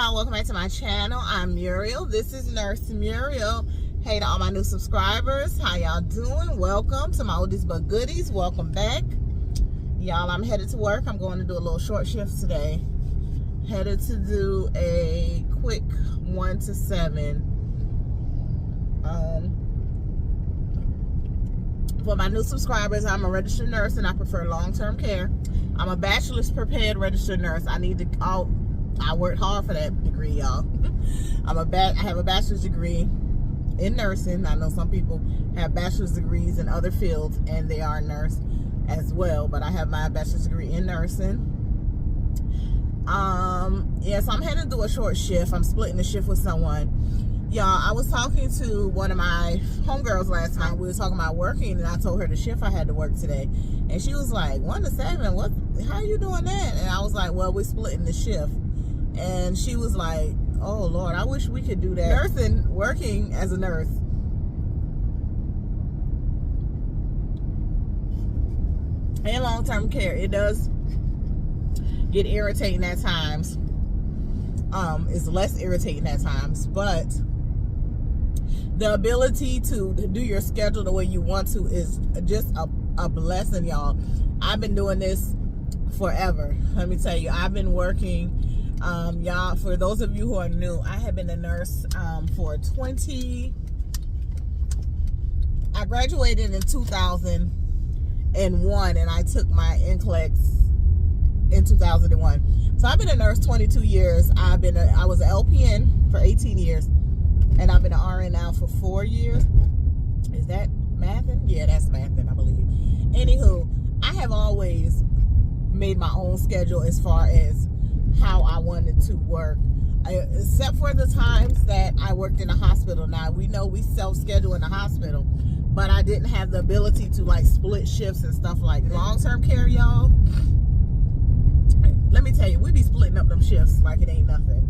y'all, welcome back to my channel. I'm Muriel. This is Nurse Muriel. Hey to all my new subscribers, how y'all doing? Welcome to my oldies but goodies. Welcome back, y'all. I'm headed to work. I'm going to do a little short shift today. Headed to do a quick 1 to 7. For my new subscribers, I'm a registered nurse and I prefer long-term care. I'm a bachelor's prepared registered nurse. I worked hard for that degree, y'all. I have a bachelor's degree in nursing. I know some people have bachelor's degrees in other fields and they are a nurse as well, but I have my bachelor's degree in nursing. Yeah, so I'm heading to do a short shift. I'm splitting the shift with someone. Y'all, I was talking to one of my homegirls last night. We were talking about working, and I told her the shift I had to work today. And she was like, 1 to 7? What? How are you doing that? And I was like, well, we're splitting the shift. And she was like, oh, Lord, I wish we could do that. Nursing, working as a nurse. In long-term care, it does get irritating at times. It's less irritating at times, but the ability to do your schedule the way you want to is just a blessing, y'all. I've been doing this forever. Let me tell you, I've been working, y'all, for those of you who are new, I have been a nurse for I graduated in 2001 and I took my NCLEX in 2001. So I've been a nurse 22 years. I was an LPN for 18 years. And I've been an RN now for 4 years. Is that mathing? Yeah, that's mathing, I believe. Anywho, I have always made my own schedule as far as how I wanted to work. Except for the times that I worked in a hospital. Now, we know we self-schedule in the hospital. But I didn't have the ability to, like, split shifts and stuff like that. Long-term care, y'all. Let me tell you, we be splitting up them shifts like it ain't nothing.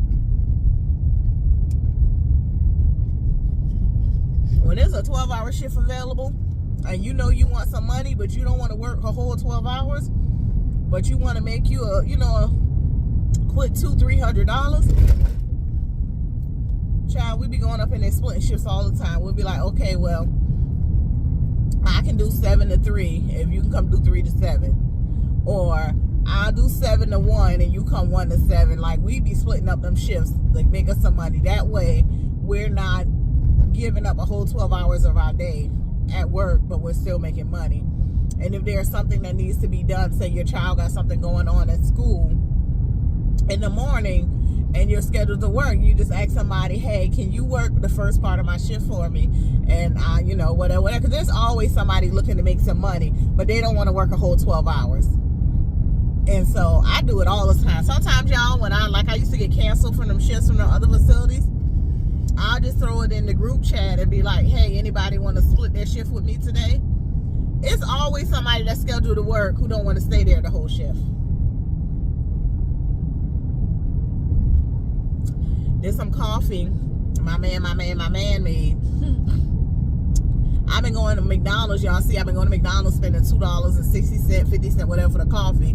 When there's a 12-hour shift available and you know you want some money, but you don't want to work a whole 12 hours, but you want to make you a quick $200-300, child, we be going up in there splitting shifts all the time. We'll be like, okay, well, I can do 7 to 3 if you can come do 3 to 7, or I'll do 7 to 1 and you come 1 to 7. Like, we be splitting up them shifts, like, make us some money. That way, we're not giving up a whole 12 hours of our day at work, but we're still making money. And if there's something that needs to be done, say your child got something going on at school in the morning and you're scheduled to work, you just ask somebody, hey, can you work the first part of my shift for me? And whatever, because there's always somebody looking to make some money, but they don't want to work a whole 12 hours. And so I do it all the time. Sometimes, y'all, when I used to get canceled from them shifts from the other facilities, I'll just throw it in the group chat and be like, hey, anybody want to split their shift with me today? It's always somebody that's scheduled to work who don't want to stay there the whole shift. There's some coffee my man made. I've been going to McDonald's, y'all see, I've been going to McDonald's spending $2.60, 50 cents, whatever for the coffee.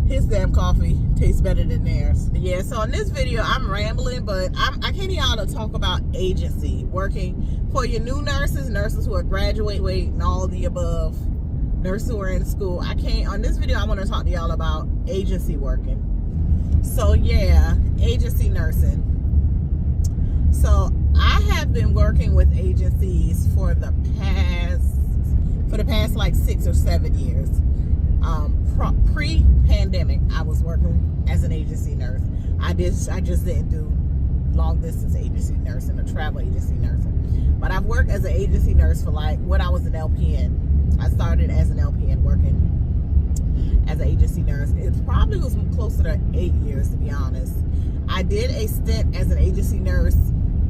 His damn coffee tastes better than theirs. Yeah, so in this video, I'm rambling, but I came to y'all to talk about agency, working for your new nurses who are graduating, and all the above, nurses who are in school. On this video, I want to talk to y'all about agency working. So yeah, agency nursing. So I have been working with agencies for the past like 6 or 7 years. Pre-pandemic, I was working as an agency nurse. I just didn't do long distance agency nursing or travel agency nursing. But I've worked as an agency nurse for when I was an LPN. I started as an LPN working as an agency nurse. It probably was closer to 8 years, to be honest. I did a stint as an agency nurse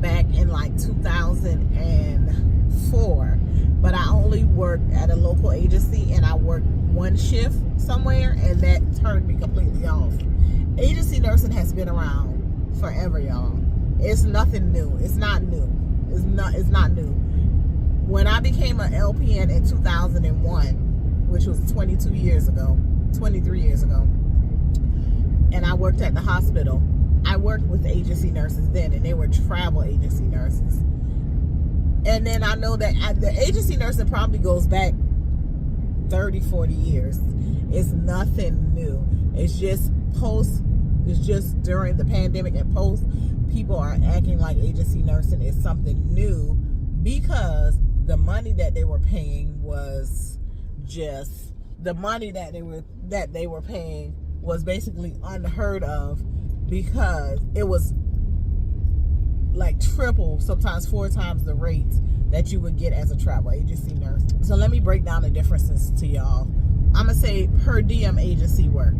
back in 2004, but I only worked at a local agency and I worked one shift somewhere, and that turned me completely off. Agency nursing has been around forever, y'all. It's nothing new. It's not new. It's not new. When I became an LPN in 2001, which was 23 years ago, and I worked at the hospital, I worked with agency nurses then, and they were travel agency nurses. And then I know that the agency nursing probably goes back 30, 40 years. It's nothing new. It's just during the pandemic and post, people are acting like agency nursing is something new, because the money that they were paying was just, the money that they were paying was basically unheard of, because it was like triple, sometimes 4 times the rates that you would get as a travel agency nurse. So let me break down the differences to y'all. I'm gonna say per diem agency work.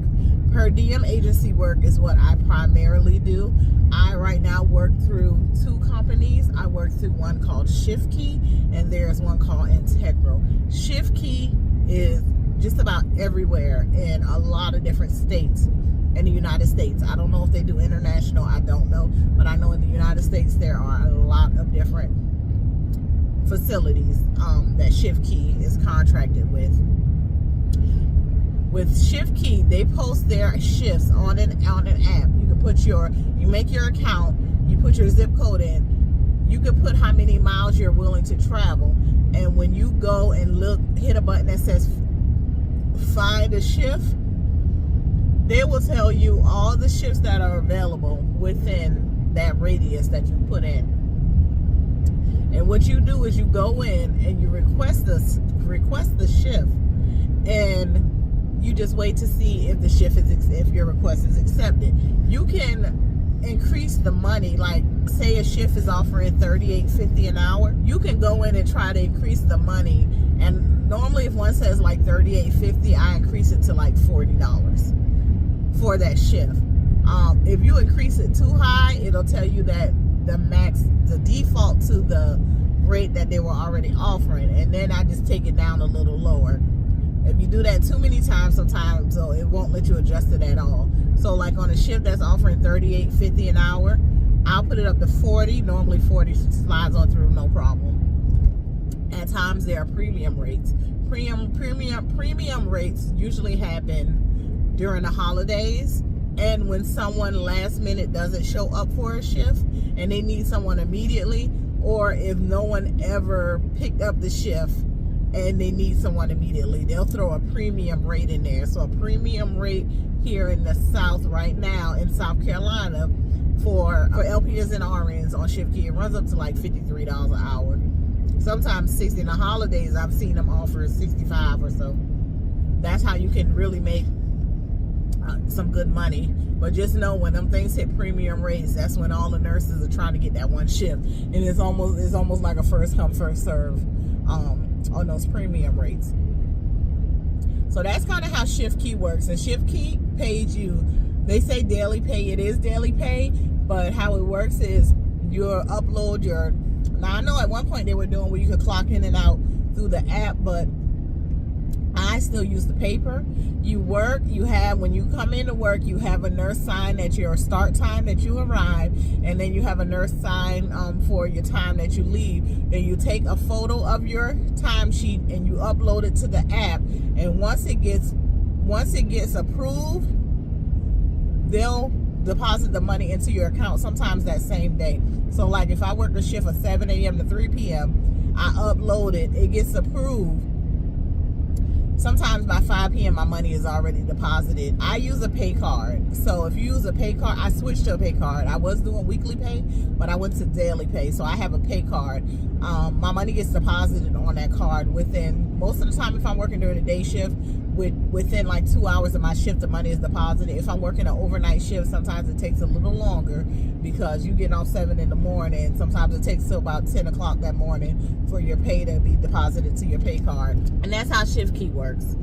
Per diem agency work is what I primarily do. I right now work through 2 companies. I work through one called ShiftKey, and there's one called Integral. ShiftKey is just about everywhere in a lot of different states in the United States. I don't know if they do international, I don't know, but I know in the United States there are a lot of different facilities that ShiftKey is contracted with. With ShiftKey, they post their shifts on an app. You can you make your account, you put your zip code in, you can put how many miles you're willing to travel, and when you go and hit a button that says find a shift, they will tell you all the shifts that are available within that radius that you put in. And what you do is you go in and you request the shift, and you just wait to see if the shift if your request is accepted. You can increase the money. Like, say a shift is offering $38.50 an hour, you can go in and try to increase the money. And normally, if one says like $38.50, I increase it to like $40 for that shift. If you increase it too high, it'll tell you that the default to the rate that they were already offering, and then I just take it down a little lower. If you do that too many times, sometimes it won't let you adjust it at all. So like on a shift that's offering $38.50 an hour, I'll put it up to $40. Normally 40 slides on through, no problem. At times there are premium rates. Premium rates usually happen during the holidays, and when someone last minute doesn't show up for a shift and they need someone immediately, or if no one ever picked up the shift and they need someone immediately, they'll throw a premium rate in there. So a premium rate here in the South right now in South Carolina for LPNs and RNs on ShiftKey, it runs up to like $53 an hour. Sometimes 60. In the holidays, I've seen them offer 65 or so. That's how you can really make some good money. But just know, when them things hit premium rates, that's when all the nurses are trying to get that one shift, and it's almost like a first come first serve on those premium rates. So that's kind of how ShiftKey works. And ShiftKey pays you, they say daily pay, it is daily pay, but how it works is you upload your, now I know at one point they were doing where you could clock in and out through the app, but I still use the paper. You work, when you come into work, you have a nurse sign at your start time that you arrive, and then you have a nurse sign for your time that you leave. Then you take a photo of your timesheet and you upload it to the app, and once it gets approved, they'll deposit the money into your account, sometimes that same day. So like if I work a shift of 7 a.m. to 3 p.m., I upload it, it gets approved. Sometimes by 5 p.m. my money is already deposited. I use a pay card. So if you use a pay card, I switched to a pay card. I was doing weekly pay, but I went to daily pay. So I have a pay card. My money gets deposited on that card within, most of the time if I'm working during the day shift, within like 2 hours of my shift, the money is deposited. If I'm working an overnight shift, sometimes it takes a little longer because you get off 7 in the morning. Sometimes it takes till about 10 o'clock that morning for your pay to be deposited to your pay card. And that's how ShiftKey works.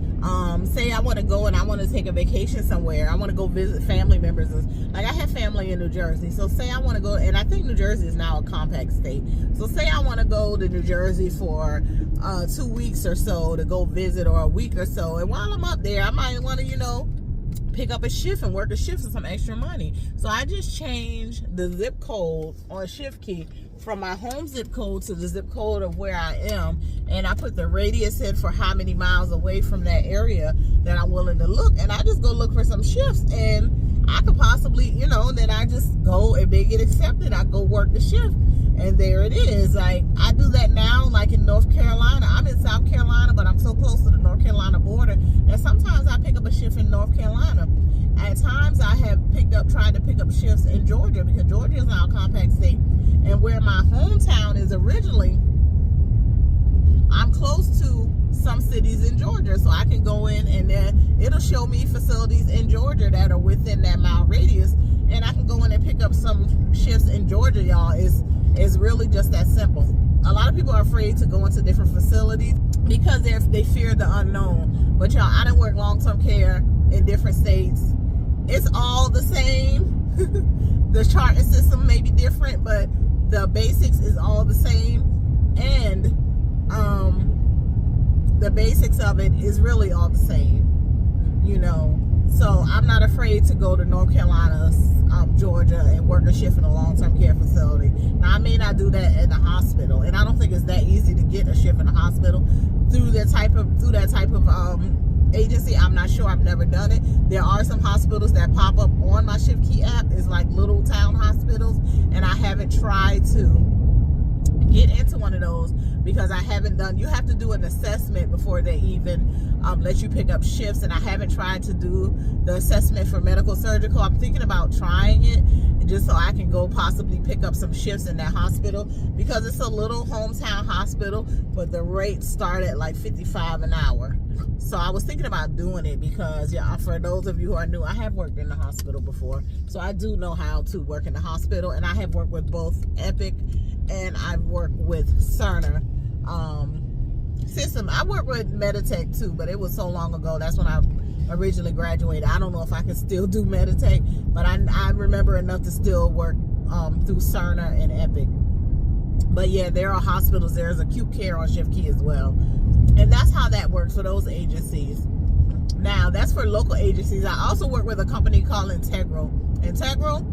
Say I want to go and I want to take a vacation somewhere. I want to go visit family members. Like I have family in New Jersey. So say I want to go, and I think New Jersey is now a compact state. So say I want to go to New Jersey for 2 weeks or so to go visit, or a week or so. And while I'm up there, I might want to, pick up a shift and work a shift for some extra money. So I just changed the zip code on ShiftKey from my home zip code to the zip code of where I am, and I put the radius in for how many miles away from that area that I'm willing to look, and I just go look for some shifts, and I could possibly, you know, then I just go, if they get accepted, I go work the shift. And there it is. Like, I do that now, like in North Carolina. I'm in South Carolina, but I'm so close to the North Carolina border that sometimes I pick up a shift in North Carolina. At times I have tried to pick up shifts in Georgia, because Georgia is now a compact state. And where my hometown is originally, I'm close to some cities in Georgia. So I can go in and then it'll show me facilities in Georgia that are within that mile radius. And I can go in and pick up some shifts in Georgia, y'all. It's really just that simple. A lot of people are afraid to go into different facilities because they fear the unknown. But y'all, I done work long-term care in different states. It's all the same. The charting system may be different, but the basics is all the same. And the basics of it is really all the same, you know. So I'm not afraid to go to North Carolina, Georgia, and work a shift in a long-term care facility. Now, I may not do that at the hospital, and I don't think it's that easy to get a shift in a hospital through that type of agency. I'm not sure. I've never done it. There are some hospitals that pop up on my Shift Key app. It's like little town hospitals, and I haven't tried to get into one of those because I haven't done, you have to do an assessment before they even let you pick up shifts, and I haven't tried to do the assessment for medical surgical. I'm thinking about trying it just so I can go possibly pick up some shifts in that hospital, because it's a little hometown hospital, but the rates start at like $55 an hour. So I was thinking about doing it because, yeah, for those of you who are new, I have worked in the hospital before, so I do know how to work in the hospital, and I have worked with both Epic and I've worked with Cerner system. I worked with Meditech too, but it was so long ago. That's when I originally graduated. I don't know if I can still do Meditech, but I remember enough to still work through Cerner and Epic. But yeah, there are hospitals. There's acute care on Shift Key as well, and that's how that works for those agencies. Now, that's for local agencies. I also work with a company called Integral. Integral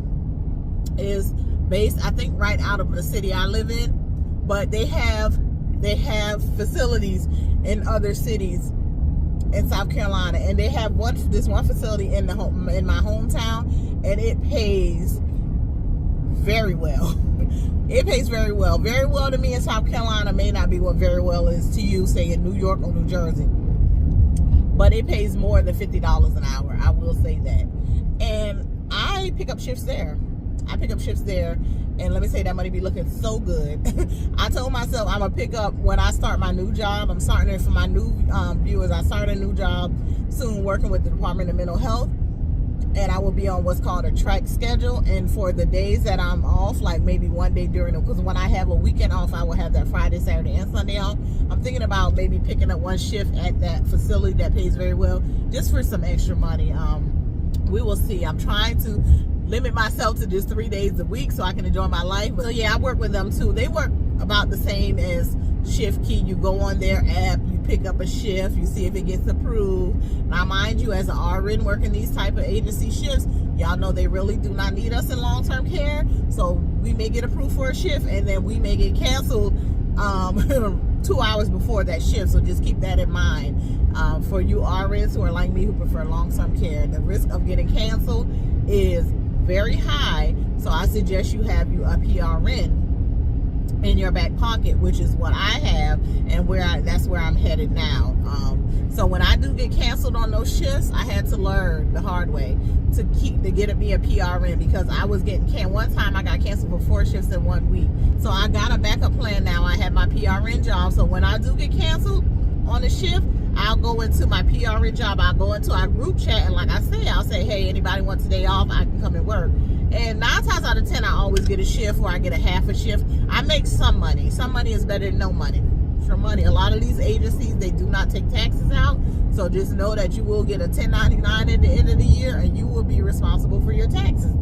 is based, I think, right out of the city I live in, but they have facilities in other cities in South Carolina, and they have this one facility in my hometown, and it pays very well. It pays very well. Very well to me in South Carolina may not be what very well is to you, say in New York or New Jersey, but it pays more than $50 an hour. I will say that. And I pick up shifts there. And let me say, that money be looking so good. I told myself I'm gonna pick up when I start my new job. I'm starting it for my new viewers. I start a new job soon, working with the Department of Mental Health, and I will be on what's called a track schedule. And for the days that I'm off, like maybe one day because when I have a weekend off, I will have that Friday, Saturday, and Sunday off. I'm thinking about maybe picking up one shift at that facility that pays very well, just for some extra money. We will see. I'm trying to limit myself to just 3 days a week so I can enjoy my life. So yeah, I work with them too. They work about the same as Shift Key. You go on their app, you pick up a shift, you see if it gets approved. Now, mind you, as an RN working these type of agency shifts, y'all know they really do not need us in long-term care. So we may get approved for a shift, and then we may get canceled 2 hours before that shift. So just keep that in mind. For you RNs who are like me, who prefer long-term care, the risk of getting canceled is very high. So I suggest you have a PRN in your back pocket, which is what I have, and that's where I'm headed now. So when I do get canceled on those shifts, I had to learn the hard way to get me a PRN, because I was getting one time I got canceled for 4 shifts in 1 week. So I got a backup plan now. I have my PRN job, so when I do get canceled on a shift, I'll go into my PRN job. I'll go into our group chat, and like I say, I'll say, hey, anybody wants a day off, I can come and work. And 9 times out of 10, I always get a shift, or I get a half a shift. I make some money. Some money is better than no money. For money, a lot of these agencies, they do not take taxes out. So just know that you will get a 1099 at the end of the year, and you will be responsible for your taxes.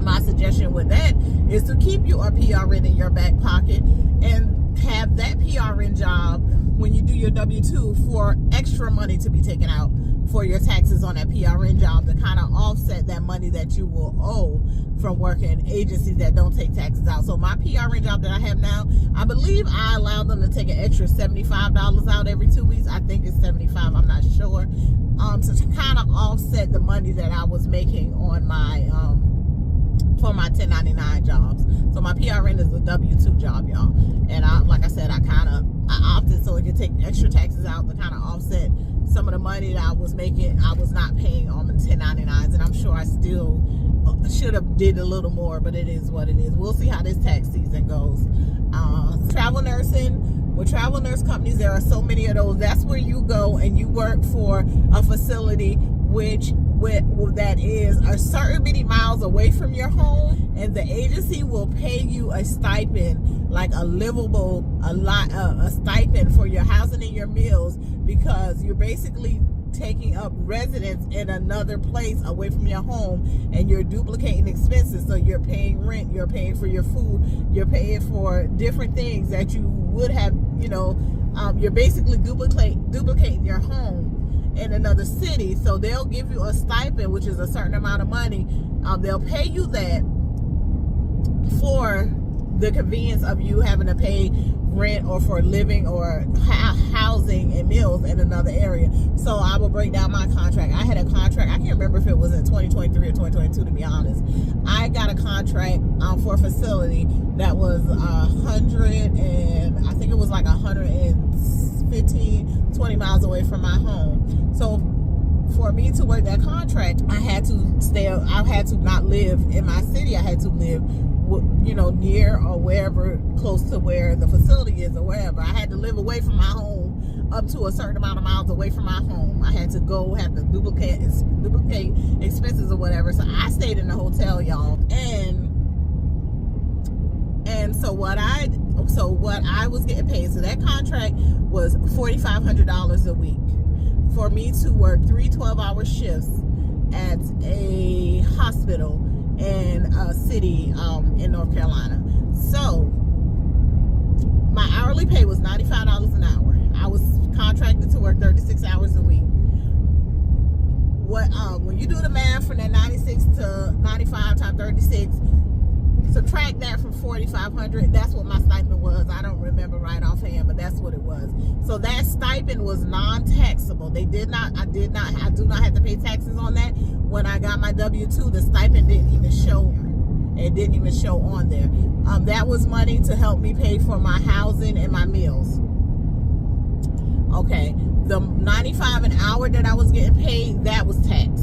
My suggestion with that is to keep you a PRN in your back pocket, and have that PRN job when you do your W-2 for extra money to be taken out for your taxes on that PRN job, to kind of offset that money that you will owe from working agencies that don't take taxes out. So my PRN job that I have now, I believe I allow them to take an extra $75 out every 2 weeks. I think it's $75, I'm not sure. to kind of offset the money that I was making on my for my 1099 jobs. So my PRN is a W-2 job, y'all. And like I said, I opted so it could take extra taxes out to kind of offset some of the money that I was making. I was not paying on the 1099s, and I'm sure I still should have did a little more, but it is what it is. We'll see how this tax season goes. Travel nursing, with travel nurse companies, there are so many of those. That's where you go and you work for a facility that is a certain many miles away from your home, and the agency will pay you a stipend, like a stipend for your housing and your meals, because you're basically taking up residence in another place away from your home, and you're duplicating expenses. So you're paying rent, you're paying for your food, you're paying for different things that you would have, you're basically duplicating your home in another city. So they'll give you a stipend, which is a certain amount of money. They'll pay you that for the convenience of you having to pay rent or for living or housing and meals in another area. So I will break down my contract. I had a contract, I can't remember if it was in 2023 or 2022, to be honest. I got a contract for a facility that was 120 miles away from my home. So for me to work that contract, I had to not live in my city. I had to live, near or wherever, close to where the facility is or wherever. I had to live away from my home up to a certain amount of miles away from my home. I had to have to duplicate expenses or whatever. So I stayed in the hotel, y'all. And so what I was getting paid, so that contract was $4,500 a week for me to work 3 12-hour shifts at a hospital in a city in North Carolina. So my hourly pay was $95 an hour. I was contracted to work 36 hours a week. When you do the math from that 96 to 95 times 36, subtract that from 4,500. That's what my stipend was. I don't remember right offhand, but that's what it was. So that stipend was non-taxable. I do not have to pay taxes on that. When I got my W-2, the stipend didn't even show. It didn't even show on there. That was money to help me pay for my housing and my meals. Okay, the $95 an hour that I was getting paid, that was tax.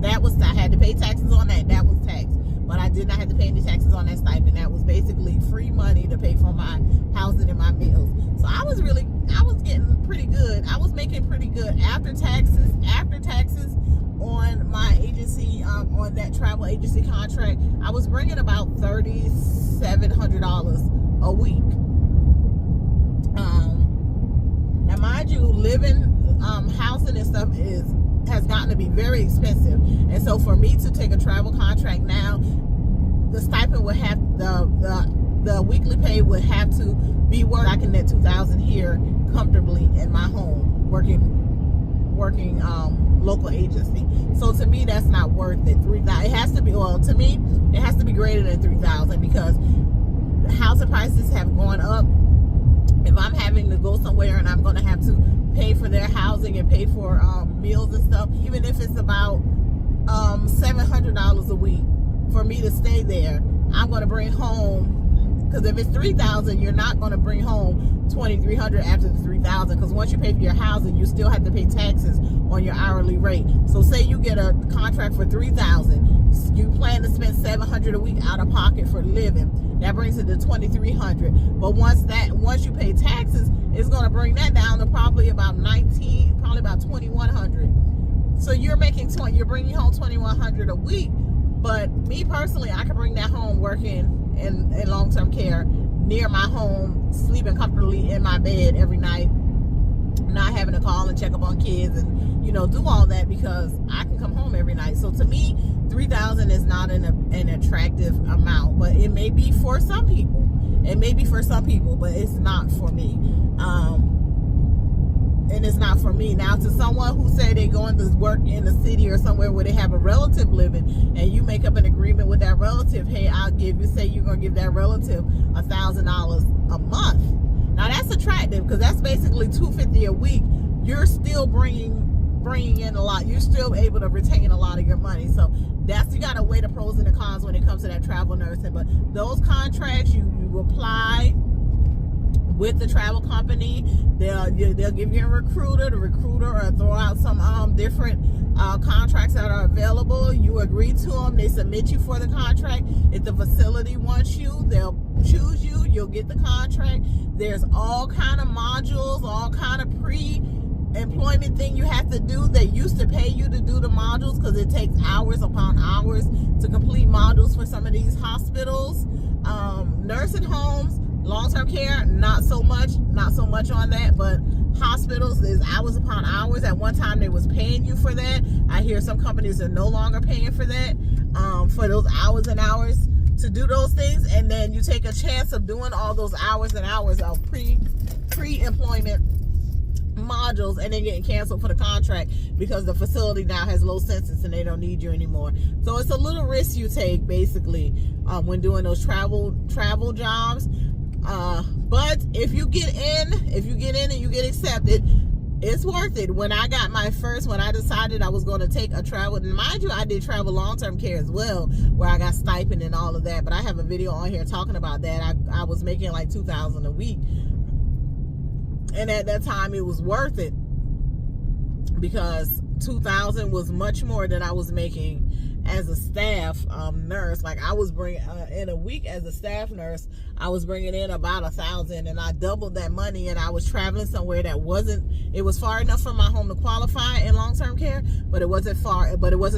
I had to pay taxes on that. That was tax. But I did not have to pay any taxes on that stipend. That was basically free money to pay for my housing and my meals. So I was getting pretty good. I was making pretty good after taxes on my agency, on that travel agency contract. I was bringing about $3,700 a week. Now mind you, housing and stuff has gotten to be very expensive, and so for me to take a travel contract now, the stipend would have the weekly pay would have to be worth I can net $2,000 here comfortably in my home working local agency. So to me, that's not worth it. $3,000. It has to be. Well, to me, it has to be greater than $3,000 because housing prices have gone up. If I'm having to go somewhere and I'm going to have to pay for their housing and pay for meals and stuff, even if it's about $700 a week for me to stay there, I'm going to bring home, because if it's $3,000, you're not going to bring home $2,300 after the $3,000, because once you pay for your housing, you still have to pay taxes on your hourly rate. So say you get a contract for $3,000, you plan to spend $700 a week out of pocket for living. That brings it to $2,300. But once you pay taxes, it's going to bring that down to probably about $2,100. So you're bringing home $2,100 a week. But me personally, I can bring that home working in long-term care near my home, sleeping comfortably in my bed every night, not having to call and check up on kids and do all that, because I can come home every night. So to me, $3,000 is not an attractive amount, but it may be for some people. But it's not for me. And it's not for me. Now, to someone who say they're going to work in a city or somewhere where they have a relative living, and you make up an agreement with that relative, hey, say you're going to give that relative $1,000 a month. Now, that's attractive, because that's basically $250 a week. You're still bringing bringing in a lot. You're still able to retain a lot of your money. So you got to weigh the pros and the cons when it comes to that travel nursing. But those contracts, you apply with the travel company. They'll give you a recruiter. The recruiter or throw out some different contracts that are available. You agree to them. They submit you for the contract. If the facility wants you, they'll choose you. You'll get the contract. There's all kind of modules, all kind of pre-employment thing you have to do. They used to pay you to do the modules because it takes hours upon hours to complete modules for some of these hospitals. Nursing homes, long-term care, not so much on that, but hospitals is hours upon hours. At one time they was paying you for that. I hear some companies are no longer paying for that, for those hours and hours to do those things. And then you take a chance of doing all those hours and hours of pre-employment modules and then getting canceled for the contract because the facility now has low census and they don't need you anymore. So it's a little risk you take basically when doing those travel jobs. But if you get in and you get accepted, it's worth it. When I decided I was going to take a travel, and mind you, I did travel long-term care as well, where I got stipend and all of that, but I have a video on here talking about that. I was making like $2,000 a week. And at that time, it was worth it because $2,000 was much more than I was making as a staff nurse. Like I was bringing in a week as a staff nurse, I was bringing in about $1,000, and I doubled that money. And I was traveling somewhere that it was far enough from my home to qualify in long-term care, but it wasn't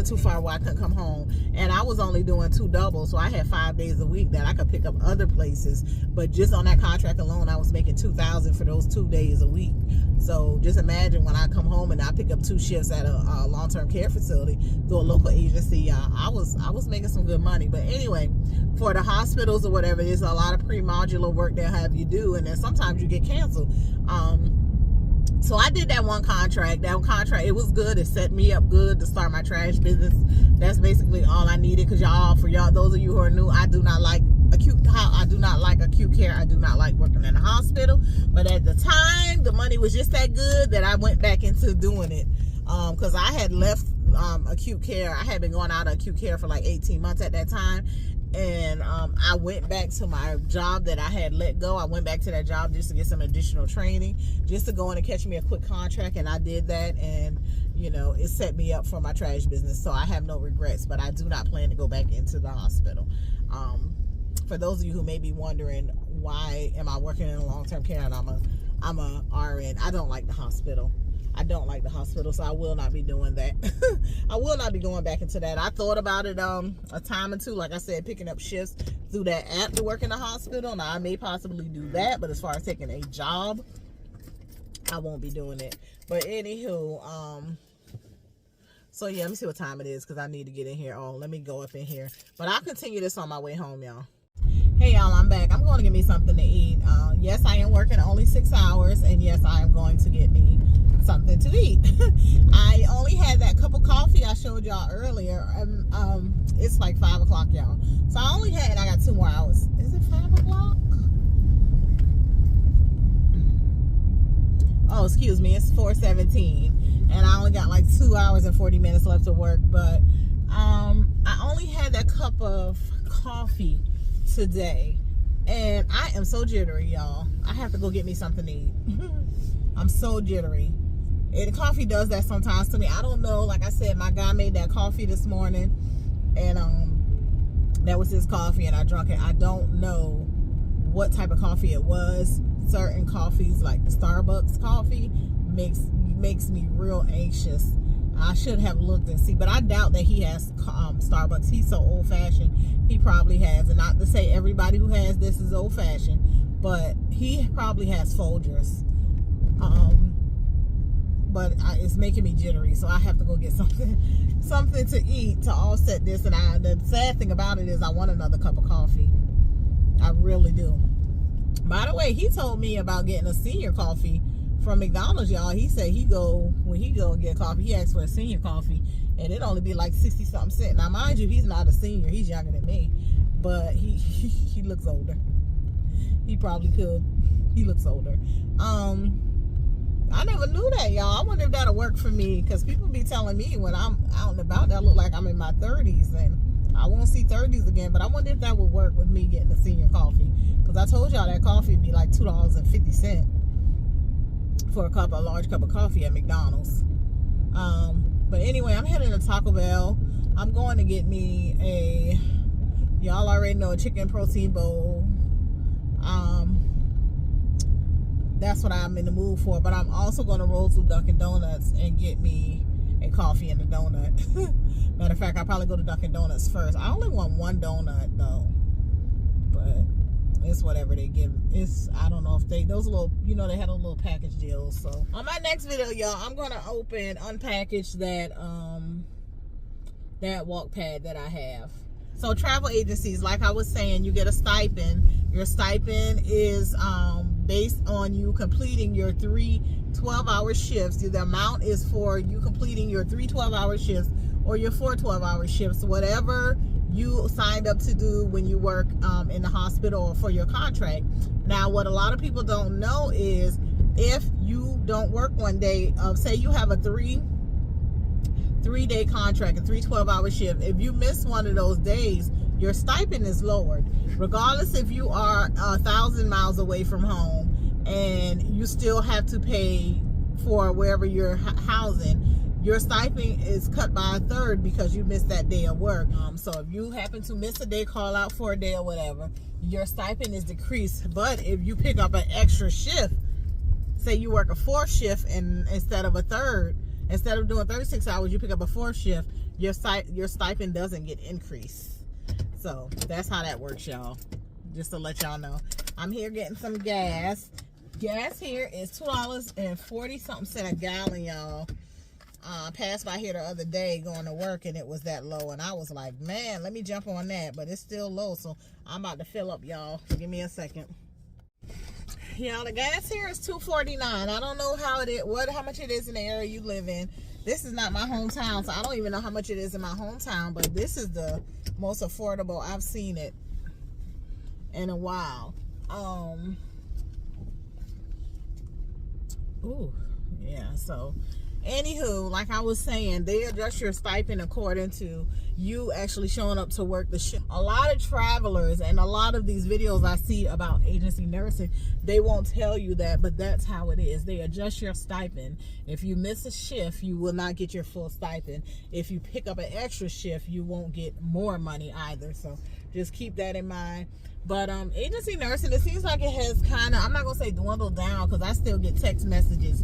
too far where I couldn't come home. And I was only doing 2 doubles, so I had 5 days a week that I could pick up other places. But just on that contract alone, I was making $2,000 for those 2 days a week. So just imagine when I come home and I pick up 2 shifts at a long-term care facility through a local agency. I was making some good money. But anyway, for the hospitals or whatever, there's a lot of pre-modular work they'll have you do, and then sometimes you get canceled. So I did that one contract. That contract, it was good. It set me up good to start my trash business. That's basically all I needed. Because those of you who are new, I do not like acute care. I do not like working in a hospital. But at the time, the money was just that good that I went back into doing it. Because I had left acute care. I had been going out of acute care for like 18 months at that time. And I went back to my job that I had let go. I went back to that job just to get some additional training, just to go in and catch me a quick contract. And I did that, and it set me up for my trash business. So I have no regrets, but I do not plan to go back into the hospital. For those of you who may be wondering, why am I working in long-term care and I'm a RN? I don't like the hospital. So I will not be doing that. I will not be going back into that. I thought about it a time or two, like I said, picking up shifts through that app to work in the hospital. Now, I may possibly do that, but as far as taking a job, I won't be doing it. But anywho, so yeah, let me see what time it is because I need to get in here. Oh, let me go up in here. But I'll continue this on my way home, y'all. Hey, y'all, I'm back. I'm going to get me something to eat. Yes, I am working only 6 hours, and yes, I am going to get me something to eat. I only had that cup of coffee I showed y'all earlier. It's like 5 o'clock, y'all. So I got 2 more hours. Is it 5 o'clock? Oh, excuse me, it's 4:17, and I only got like 2 hours and 40 minutes left to work. But I only had that cup of coffee today, and I am so jittery, y'all. I have to go get me something to eat. I'm so jittery. And coffee does that sometimes to me. I don't know. Like I said, my guy made that coffee this morning, and that was his coffee, and I drank it. I don't know what type of coffee it was. Certain coffees, like the Starbucks coffee, makes me real anxious. I should have looked and see, but I doubt that he has Starbucks. He's so old-fashioned. He probably has, and not to say everybody who has this is old-fashioned, but he probably has Folgers. But it's making me jittery, so I have to go get something to eat to offset this. And the sad thing about it is I want another cup of coffee. I really do. By the way, he told me about getting a senior coffee from McDonald's, y'all. He said when he go get coffee, he asked for a senior coffee, and it only be like 60-something cents. Now, mind you, he's not a senior. He's younger than me, but he looks older. He probably could. He looks older. I never knew that, y'all. I wonder if that'll work for me, because people be telling me when I'm out and about that I look like I'm in my 30s, and I won't see 30s again. But I wonder if that would work with me getting a senior coffee, because I told y'all that coffee would be like $2.50 for a large cup of coffee at McDonald's. But anyway, I'm heading to Taco Bell. I'm going to get me a, y'all already know, a chicken protein bowl. That's what I'm in the mood for. But I'm also going to roll through Dunkin' Donuts and get me a coffee and a donut. Matter of fact, I'll probably go to Dunkin' Donuts first. I only want one donut though, but it's whatever they give. It's, I don't know if those little, you know, they had a little package deal. So on my next video, y'all, I'm gonna unpackage that walk pad that I have. So travel agencies, like I was saying, you get a stipend. Your stipend is based on you completing your 3 12-hour shifts. The amount is for you completing your 3 12-hour shifts or your 4 12-hour shifts, whatever you signed up to do when you work in the hospital or for your contract. Now, what a lot of people don't know is if you don't work one day, say you have a three-day contract, a 3 12-hour shift, if you miss one of those days, your stipend is lowered. Regardless if you are 1,000 miles away from home and you still have to pay for wherever you're housing, your stipend is cut by 1/3 because you missed that day of work. So if you happen to miss a day, call out for a day or whatever, your stipend is decreased. But if you pick up an extra shift, say you work a 4th shift and instead of a 3rd, instead of doing 36 hours, you pick up a 4th shift, your stipend doesn't get increased. So that's how that works, y'all. Just to let y'all know. I'm here getting some gas. Gas here is $2.40-something a gallon, y'all. Passed by here the other day going to work and it was that low, and I was like, man, let me jump on that, but it's still low, so I'm about to fill up, y'all. Give me a second. Y'all, the gas here is $2.49. I don't know how much it is in the area you live in. This is not my hometown, so I don't even know how much it is in my hometown, but this is the most affordable I've seen it in a while. Ooh, yeah, so anywho, like I was saying, they adjust your stipend according to you actually showing up to work the shift. A lot of travelers and a lot of these videos I see about agency nursing, they won't tell you that, but that's how it is. They adjust your stipend. If you miss a shift, you will not get your full stipend. If you pick up an extra shift, you won't get more money either. So just keep that in mind. But agency nursing, it seems like it has kind of, I'm not gonna say dwindled down, because I still get text messages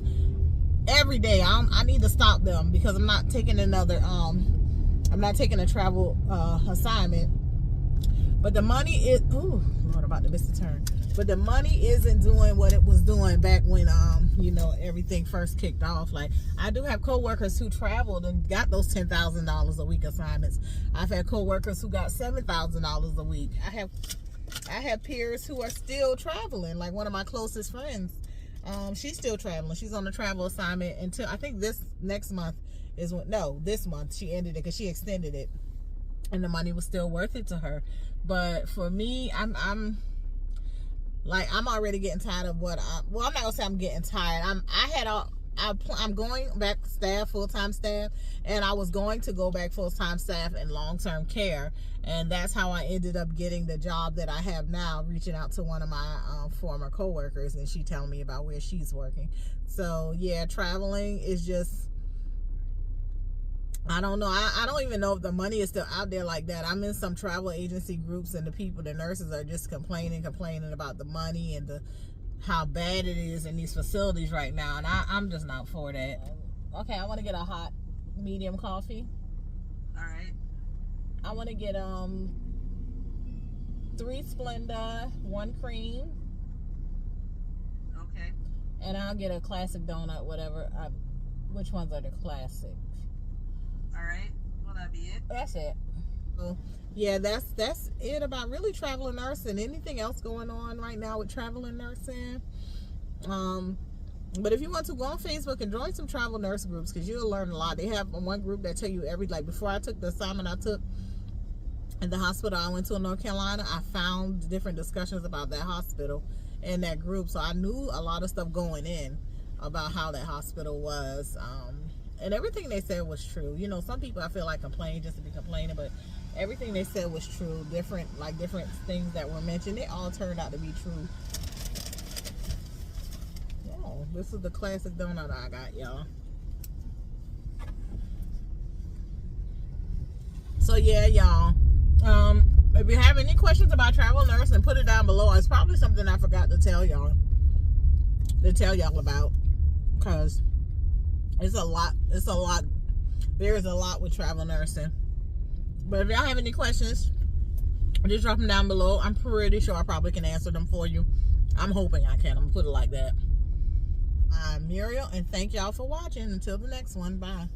every day. I need to stop them because I'm not taking another I'm not taking a travel assignment. But the money is, ooh, Lord, about to miss the turn. But the money isn't doing what it was doing back when you know, everything first kicked off. Like, I do have coworkers who traveled and got those $10,000 a week assignments. I've had coworkers who got $7,000 a week. I have peers who are still traveling. Like one of my closest friends, she's still traveling. She's on a travel assignment until I think this month she ended it because she extended it, and the money was still worth it to her. But for me, I'm already getting tired of I'm not gonna say I'm getting tired. I'm going back full-time staff, and I was going to go back full-time staff in long-term care, and that's how I ended up getting the job that I have now, reaching out to one of my former co-workers, and she telling me about where she's working. So yeah, traveling is just, I don't know. I don't even know if the money is still out there like that. I'm in some travel agency groups, and the nurses are just complaining about the money and how bad it is in these facilities right now, and I'm just not for that. Okay, I want to get a hot medium coffee. All right. I want to get 3 Splenda, 1 cream. Okay. And I'll get a classic donut, whatever. Which ones are the classic? All right. Will that be it? That's it. So, yeah, that's it about really travel and nursing. Anything else going on right now with travel and nursing? But if you want to, go on Facebook and join some travel nurse groups, because you'll learn a lot. They have one group that tell you like before I took the assignment I took at the hospital I went to in North Carolina, I found different discussions about that hospital in that group, so I knew a lot of stuff going in. about how that hospital was. And everything they said was true. You know, some people I feel like complain just to be complaining, but everything they said was true. Different things that were mentioned, they all turned out to be true. Oh, this is the classic donut I got, y'all. So yeah, y'all. If you have any questions about travel nursing, put it down below. It's probably something I forgot to tell y'all about, because it's a lot. There is a lot with travel nursing. But if y'all have any questions, just drop them down below. I'm pretty sure I probably can answer them for you. I'm hoping I can. I'm gonna put it like that. I'm Muriel, and thank y'all for watching. Until the next one, bye.